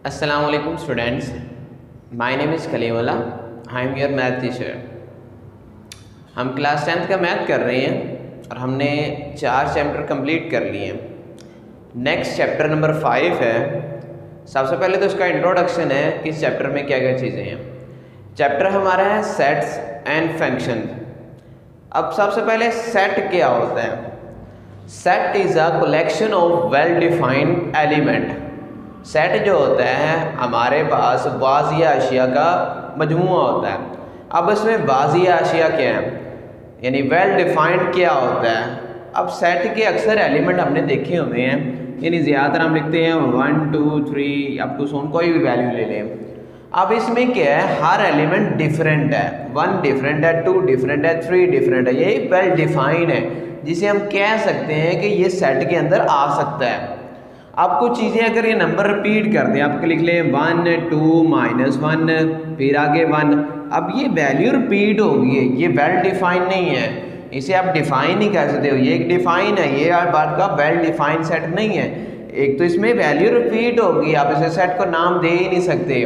Assalamu alaikum students. My name is Kalimullah. I am your math teacher. हम class 10th का math कर रहे हैं और हमने 4 चैप्टर कंप्लीट कर लिए हैं। नेक्स्ट चैप्टर नंबर 5 है। सबसे पहले तो इसका इंट्रोडक्शन है कि इस चैप्टर में क्या क्या चीज़ें हैं। चैप्टर हमारा है सेट्स एंड फंक्शन। अब सबसे पहले सेट क्या होता है। Set is a collection of well defined element. Set जो होता है हमारे पास वाज़िया अशिया का मजमूआ होता है। अब इसमें वाज़िया अशिया क्या है, यानी वेल डिफाइंड क्या होता है। अब सेट के अक्सर एलिमेंट हमने देखे हुए हैं, यानी ज़्यादातर हम लिखते हैं 1 2 3 अप टू सोन, कोई भी वैल्यू ले लें। अब इसमें क्या है, हर एलिमेंट डिफरेंट है। 1 डिफरेंट है, 2 डिफरेंट है, 3 डिफरेंट है। ये वेल डिफाइंड है जिसे हम कह सकते हैं कि ये सेट के अंदर आ सकता है। अब कुछ चीज़ें अगर ये नंबर रिपीट कर दें, आप लिख लें 1 2 -1 फिर आगे 1, अब ये वैल्यू रिपीट होगी, ये वेल डिफाइन नहीं है, इसे आप डिफाइन नहीं कर सकते हो। ये एक डिफाइन है, ये बात का वेल डिफाइन सेट नहीं है। एक तो इसमें वैल्यू रिपीट होगी, आप इसे सेट को नाम दे ही नहीं सकते।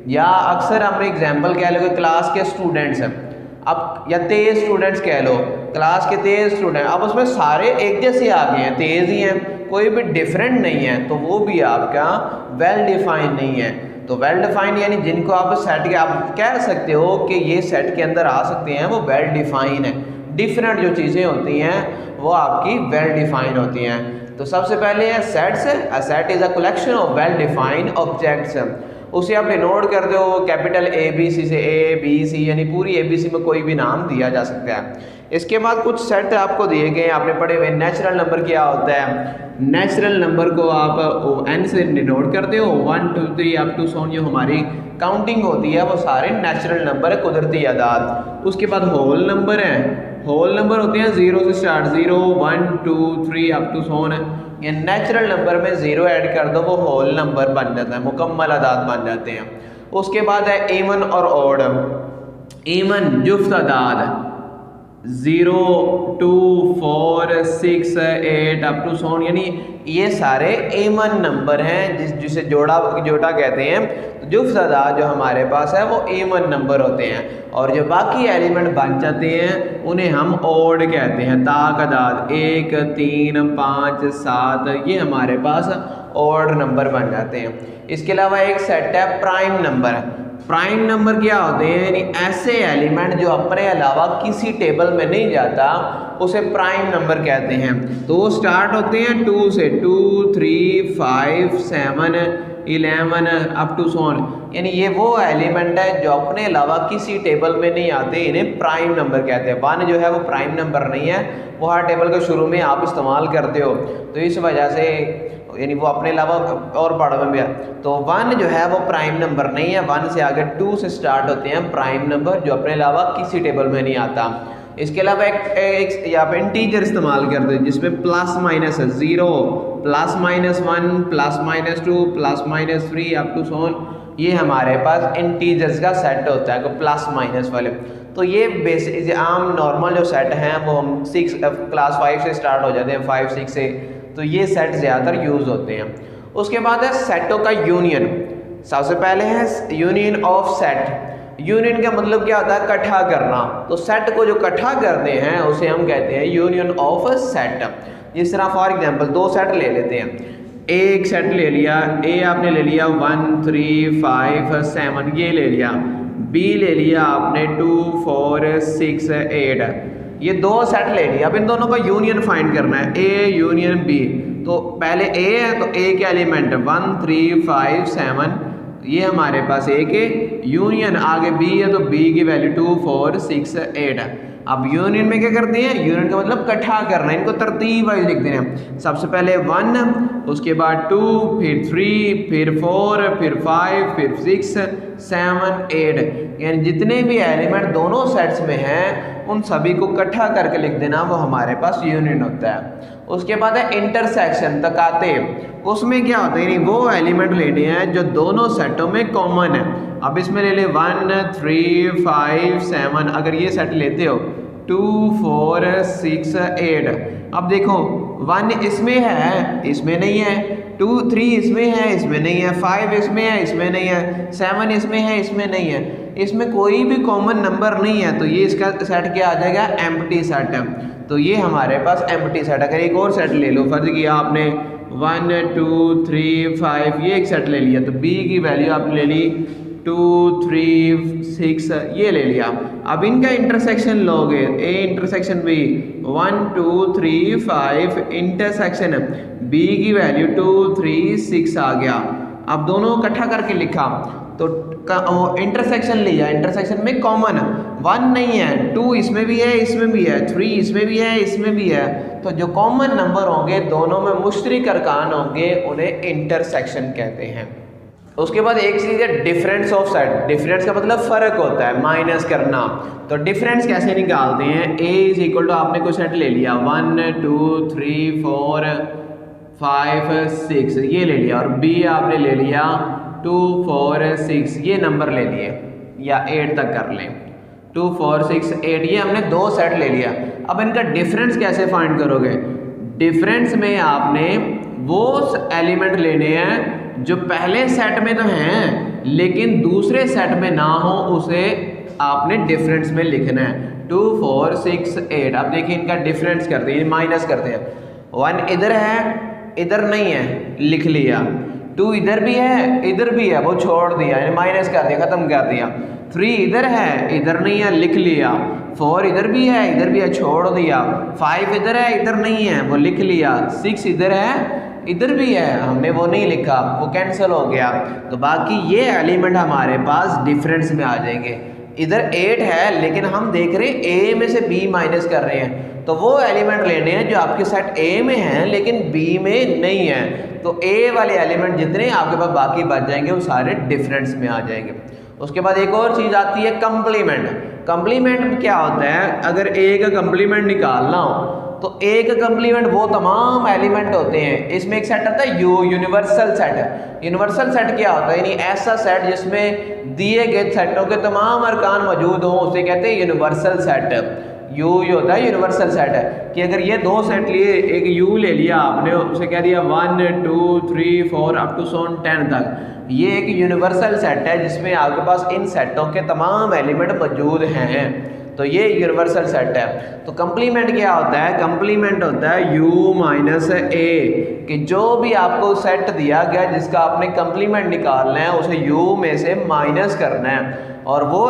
या अक्सर हम एग्जाम्पल कह लो कि क्लास के स्टूडेंट्स हैं, अब या तेज़ स्टूडेंट्स कह लो, क्लास के तेज़ स्टूडेंट, अब उसमें सारे एक जैसे आ गए हैं, तेज़ ही हैं, कोई भी डिफरेंट नहीं है, तो वो भी आपका वेल डिफाइन नहीं है। तो वेल डिफाइन यानी जिनको आप सेट के आप कह सकते हो कि ये सेट के अंदर आ सकते हैं, वो वेल डिफाइन है। डिफरेंट जो चीज़ें होती हैं वो आपकी वेल डिफाइन होती हैं। तो सबसे पहले है sets. A set is a collection of well defined objects. उसे आप डिनोट कर दो कैपिटल ABC से, ABC यानी पूरी ABC में कोई भी नाम दिया जा सकता है। इसके बाद कुछ सेट आपको दिए गए, आपने पढ़े हुए। नेचुरल नंबर क्या होता है, नेचुरल नंबर को आप n से डिनोट करते हो, 1 2 3 अप टू सोन, जो हमारी काउंटिंग होती है वो सारे नेचुरल नंबर है, कुदरती आदाद। उसके बाद होल नंबर है, होल नंबर होते हैं 0 से स्टार्ट, 0 1 2 3 अप टू सोन है। ये नेचुरल नंबर में 0 ऐड कर दो, वो होल नंबर बन जाता है, मुकम्मल आदाद बन जाते हैं। उसके बाद है इवन और ऑड। इवन जुफ्त आदाद 0 2 4 6 8 अप टू सोन, यानी ये सारे इवन नंबर हैं जिसे जोड़ा कहते हैं। तो जुफ्त आदाद जो हमारे पास है वो इवन नंबर होते हैं, और जो बाकी एलिमेंट बन जाते हैं उन्हें हम ऑड कहते हैं। ताक आदाद 1 3 5 7, ये हमारे पास ऑड नंबर बन जाते हैं। इसके अलावा एक सेट है प्राइम नंबर। प्राइम नंबर क्या होते हैं, यानी ऐसे एलिमेंट जो अपने अलावा किसी टेबल में नहीं जाता, उसे प्राइम नंबर कहते हैं। तो वो स्टार्ट होते हैं 2 से, 2 3 5 7 11 अप टू सोन, यानी ये वो एलिमेंट है जो अपने अलावा किसी टेबल में नहीं आते, इन्हें प्राइम नंबर कहते हैं। 1 जो है वो प्राइम नंबर नहीं है, वो हर टेबल के शुरू में आप इस्तेमाल करते हो, तो इस वजह से यानी वो अपने अलावा और पढ़ो में भी है। तो 1 जो है वो प्राइम नंबर नहीं है। 1 से आगे 2 से स्टार्ट होते हैं प्राइम नंबर जो अपने अलावा किसी टेबल में नहीं आता। इसके अलावा एक यहाँ पे इंटीजर इस्तेमाल करते हैं जिसमें प्लस माइनस है, 0 +-1 +-2 +-3 अप टू सोन, ये हमारे पास इंटीजर्स का सेट होता है, प्लस माइनस वाले। तो ये बेसिक आम नॉर्मल जो सेट हैं वो हम क्लास 5 से स्टार्ट हो जाते हैं, 5 6 से, तो ये सेट ज़्यादातर यूज़ होते हैं। उसके बाद है सेटों का यूनियन। सबसे पहले है यूनियन ऑफ सेट। यूनियन का मतलब क्या होता है, इकट्ठा करना। तो सेट को जो इकट्ठा करते हैं उसे हम कहते हैं यूनियन ऑफ सेट। जिस तरह फॉर एग्जांपल 2 सेट ले लेते हैं, एक सेट ले लिया, ए आपने ले लिया 1 3 5 7, ये ले लिया। बी ले लिया आपने 2 4 6 8, ये 2 सेट ले लिया। अब इन दोनों का यूनियन फाइंड करना है, ए यूनियन बी। तो पहले ए है तो ए के एलिमेंट 1 3 5 7, ये हमारे पास ए के यूनियन, आगे बी है तो बी की वैल्यू 2 4 6 8 है। अब यूनियन में क्या करते हैं, यूनियन का मतलब इकट्ठा करना है, इनको तरतीब वाइज लिखते हैं। सबसे पहले 1, उसके बाद 2, फिर 3, फिर 4, फिर 5, फिर 6 7 8, यानी जितने भी एलिमेंट दोनों सेट्स में हैं उन सभी को इकट्ठा करके लिख देना, वो हमारे पास यूनियन होता है। उसके बाद है इंटरसेक्शन, तकाते। उसमें क्या होता है, यानी वो एलिमेंट लेने हैं जो दोनों सेटों में कॉमन है। अब इसमें ले ले 1 3 5 7, अगर ये सेट लेते हो 2 4 6 8, अब देखो 1 इसमें है, इसमें नहीं है, 2 3 इसमें है, इसमें नहीं है, 5 इसमें है, इसमें नहीं है, 7 इसमें है, इसमें नहीं है, इसमें कोई भी कॉमन नंबर नहीं है, तो ये इसका सेट क्या आ जाएगा, एम्प्टी सेट। तो ये हमारे पास एम्प्टी सेट। अगर एक और सेट ले लो, फर्ज किया आपने 1 2 3 5 ये एक सेट ले लिया, तो बी की वैल्यू आपने ले ली 2 3 6 ये ले लिया। अब इनका इंटरसेक्शन लोगे, A intersection B 1 2 3 5 intersection B की वैल्यू 2 3 6 आ गया। अब दोनों इकट्ठा करके लिखा तो इंटरसेक्शन लिया, इंटरसेक्शन में कॉमन 1 नहीं है, 2 इसमें भी है, इसमें भी है, 3 इसमें भी है, इसमें भी है, तो जो कॉमन नंबर होंगे दोनों में मुश्तरक अरकान होंगे, उन्हें इंटरसेक्शन कहते हैं। उसके बाद एक चीज़ है डिफरेंस ऑफ सेट। डिफरेंस का मतलब फ़र्क होता है, माइनस करना। तो डिफरेंस कैसे निकालते हैं, ए इज इक्वल टू आपने कोई सेट ले लिया 1 2 3 4 5 6 ये ले लिया, और बी आपने ले लिया 2 4 6 ये नंबर ले लिए, या 8 तक कर लें, 2 4 6 8 ये हमने दो सेट ले लिया। अब इनका डिफरेंस कैसे फाइंड करोगे, डिफरेंस में आपने वो एलिमेंट लेने हैं जो पहले सेट में तो हैं लेकिन दूसरे सेट में ना हो, उसे आपने डिफरेंस में लिखना है। 2 4 6 8 अब देखिए इनका डिफरेंस करते हैं, माइनस करते हैं। 1 इधर है, इधर नहीं है, लिख लिया। 2 इधर भी है, इधर भी है, वो छोड़ दिया, माइनस कर दिया, खत्म कर दिया। 3 इधर है, इधर नहीं है, लिख लिया। 4 इधर भी है, इधर भी है, छोड़ दिया। 5 इधर है, इधर नहीं है, वो लिख लिया। 6 इधर है, इधर भी है, हमने वो नहीं लिखा, वो कैंसिल हो गया। तो बाकी ये एलिमेंट हमारे पास डिफरेंस में आ जाएंगे। इधर 8 है लेकिन हम देख रहे हैं ए में से बी माइनस कर रहे हैं, तो वो एलिमेंट लेने हैं जो आपके सेट ए में हैं लेकिन बी में नहीं है। तो ए वाले एलिमेंट जितने आपके पास बाकी बच जाएंगे वो सारे डिफरेंस में आ जाएंगे। उसके बाद एक और चीज़ आती है कंप्लीमेंट। कंप्लीमेंट क्या होता है, अगर ए का कंप्लीमेंट निकालना हो तो ए का कंप्लीमेंट वो तमाम एलिमेंट होते हैं। इसमें एक सेट आता है यूनिवर्सल सेट। यूनिवर्सल सेट क्या होता है, यानी ऐसा सेट जिसमें दिए गए सेटों के तमाम अरकान मौजूद हों, उसे कहते हैं यूनिवर्सल सेट। यू ये होता है यूनिवर्सल सेट है कि अगर ये दो सेट लिए, एक यू ले लिया आपने, उसे कह दिया 1 2 3 4 अप टू 10 तक, ये एक यूनिवर्सल सेट है जिसमें आपके पास इन सेटों के तमाम एलिमेंट मौजूद हैं, तो ये यूनिवर्सल सेट है। तो कंप्लीमेंट क्या होता है, कंप्लीमेंट होता है u माइनस ए, कि जो भी आपको सेट दिया गया जिसका आपने कंप्लीमेंट निकालना है उसे u में से माइनस करना है। और वो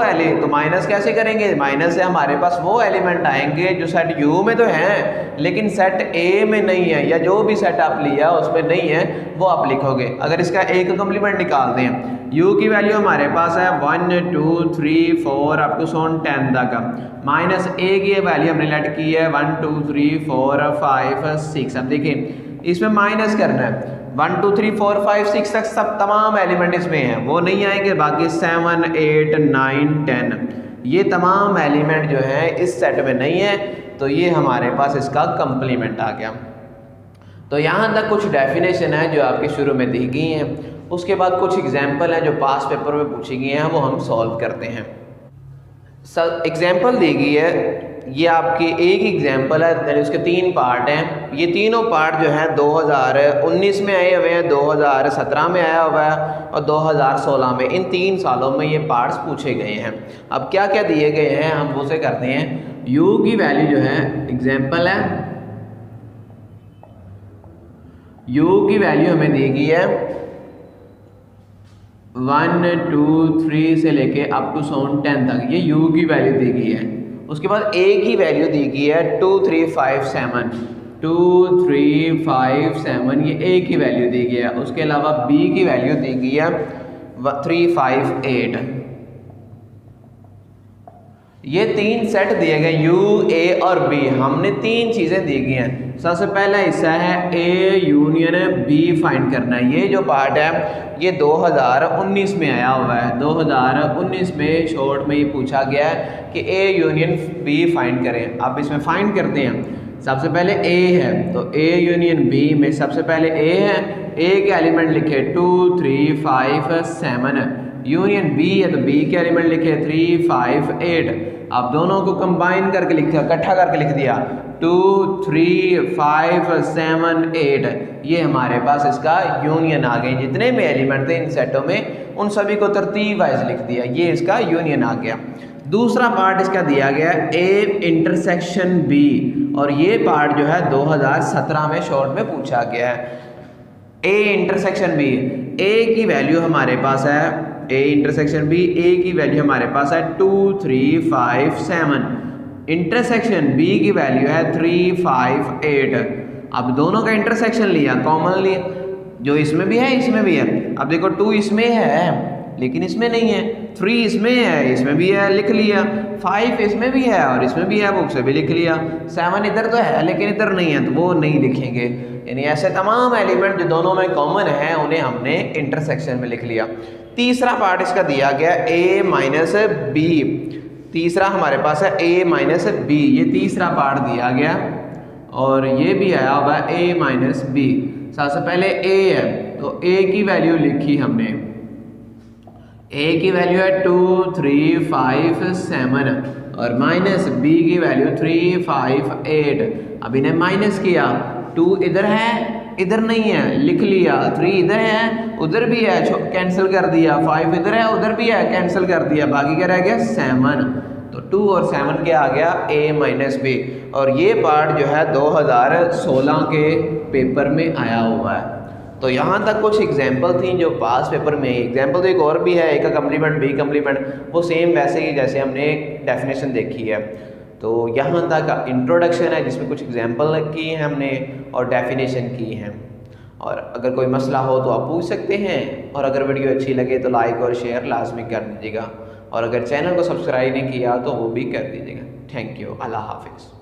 तो माइनस कैसे करेंगे, माइनस से हमारे पास वो एलिमेंट आएंगे जो सेट u में तो हैं लेकिन सेट a में नहीं है, या जो भी सेट आप लिया उसमें नहीं है वो आप लिखोगे। अगर इसका a का कंप्लीमेंट निकालते हैं, u की वैल्यू हमारे पास है 1 2 3 4 अप टू 10 तक, माइनस a की वैल्यू हमने लेट की है 1 2 3 4 5 6। अब देखिए इसमें माइनस करना है, 1 2 3 4 5 6 तक सब तमाम एलिमेंट इसमें हैं, वो नहीं आएंगे, बाकी 7 8 9 10 ये तमाम एलिमेंट जो हैं इस सेट में नहीं है, तो ये हमारे पास इसका कंप्लीमेंट आ गया। तो यहाँ तक कुछ डेफिनेशन है जो आपके शुरू में दी गई हैं। उसके बाद कुछ एग्जाम्पल हैं जो पास पेपर में पूछी गई हैं, वो हम सॉल्व करते हैं। एग्जाम्पल दी गई है, ये आपकी एक एग्जाम्पल है, यानी उसके 3 पार्ट हैं। ये तीनों पार्ट जो हैं 2019 में आए हुए हैं, 2017 में आया हुआ है और 2016 में, इन 3 सालों में ये पार्ट्स पूछे गए हैं। अब क्या क्या दिए गए हैं हम उसे करते हैं। u की वैल्यू जो है, एग्जाम्पल है, u की वैल्यू हमें दी गई है 1 2 3 से लेके अप टू 10 तक, ये u की वैल्यू दी गई है। उसके बाद a की वैल्यू दी गई है 2 3 5 7, 2 3 5 7 ये a की वैल्यू दी गई है। उसके अलावा b की वैल्यू दी गई है 3 5 8। ये 3 सेट दिए गए u a और b, हमने 3 चीज़ें दी गई हैं। सबसे पहला हिस्सा है a यूनियन b फाइंड करना है। ये जो पार्ट है ये 2019 में आया हुआ है, 2019 में शॉर्ट में ये पूछा गया है कि a यूनियन b फाइंड करें। अब इसमें फाइंड करते हैं। सबसे पहले a है, तो a यूनियन b में सबसे पहले a है, a के एलिमेंट लिखे 2 3 5 7, यूनियन बी है तो बी के एलिमेंट लिखे 3, 5, 8। अब दोनों को कंबाइन करके लिखा, इकट्ठा करके लिख दिया 2, 3, 5, 7, 8। ये हमारे पास इसका यूनियन आ गए। जितने भी एलिमेंट थे इन सेटों में उन सभी को तरतीब वाइज लिख दिया, ये इसका यूनियन आ गया। दूसरा पार्ट इसका दिया गया ए इंटरसेक्शन बी, और ये पार्ट जो है 2017 में शॉर्ट में पूछा गया है। ए इंटरसेक्शन बी, ए की वैल्यू हमारे पास है, ए इंटरसेक्शन बी, ए की वैल्यू हमारे पास है 2, 3, 5, 7। इंटरसेक्शन बी की वैल्यू है 3, 5, 8। अब दोनों का इंटरसेक्शन लिया, कॉमन लिया, जो इसमें भी है इसमें भी है। अब देखो 2 इसमें है लेकिन इसमें नहीं है, 3 इसमें है इसमें भी है, लिख लिया। 5 इसमें भी है और इसमें भी है, बुक से भी लिख लिया। 7 इधर तो है लेकिन इधर नहीं है तो वो नहीं लिखेंगे। यानी ऐसे तमाम एलिमेंट जो दोनों में कॉमन है उन्हें हमने इंटरसेक्शन में लिख लिया। तीसरा पार्ट इसका दिया गया a माइनस बी। तीसरा हमारे पास है a माइनस बी, ये तीसरा पार्ट दिया गया और ये भी आया हुआ a माइनस बी। सबसे पहले a है तो a की वैल्यू लिखी हमने, a की वैल्यू है 2, 3, 5, 7 और माइनस b की वैल्यू 3, 5, 8। अब इन्हें माइनस किया, 2 इधर है इधर नहीं है, लिख लिया। 3 इधर है उधर भी है, कैंसिल कर दिया। 5 इधर है उधर भी है, कैंसिल कर दिया। बाकी क्या रह गया 7। तो 2 और 7 क्या आ गया a माइनस बी। और ये पार्ट जो है 2016 के पेपर में आया हुआ है। तो यहाँ तक कुछ एग्जाम्पल थी जो पास पेपर में। एग्जाम्पल तो एक और भी है, ए का कम्प्लीमेंट बी कम्प्लीमेंट, वो सेम वैसे ही जैसे हमने डेफिनेशन देखी है। तो यहाँ तक इंट्रोडक्शन है जिसमें कुछ एग्जाम्पल की हैं हमने और डेफिनेशन की हैं। और अगर कोई मसला हो तो आप पूछ सकते हैं, और अगर वीडियो अच्छी लगे तो लाइक और शेयर लाजमी कर दीजिएगा, और अगर चैनल को सब्सक्राइब नहीं किया तो वो भी कर दीजिएगा। थैंक यू, अल्लाह हाफिज़।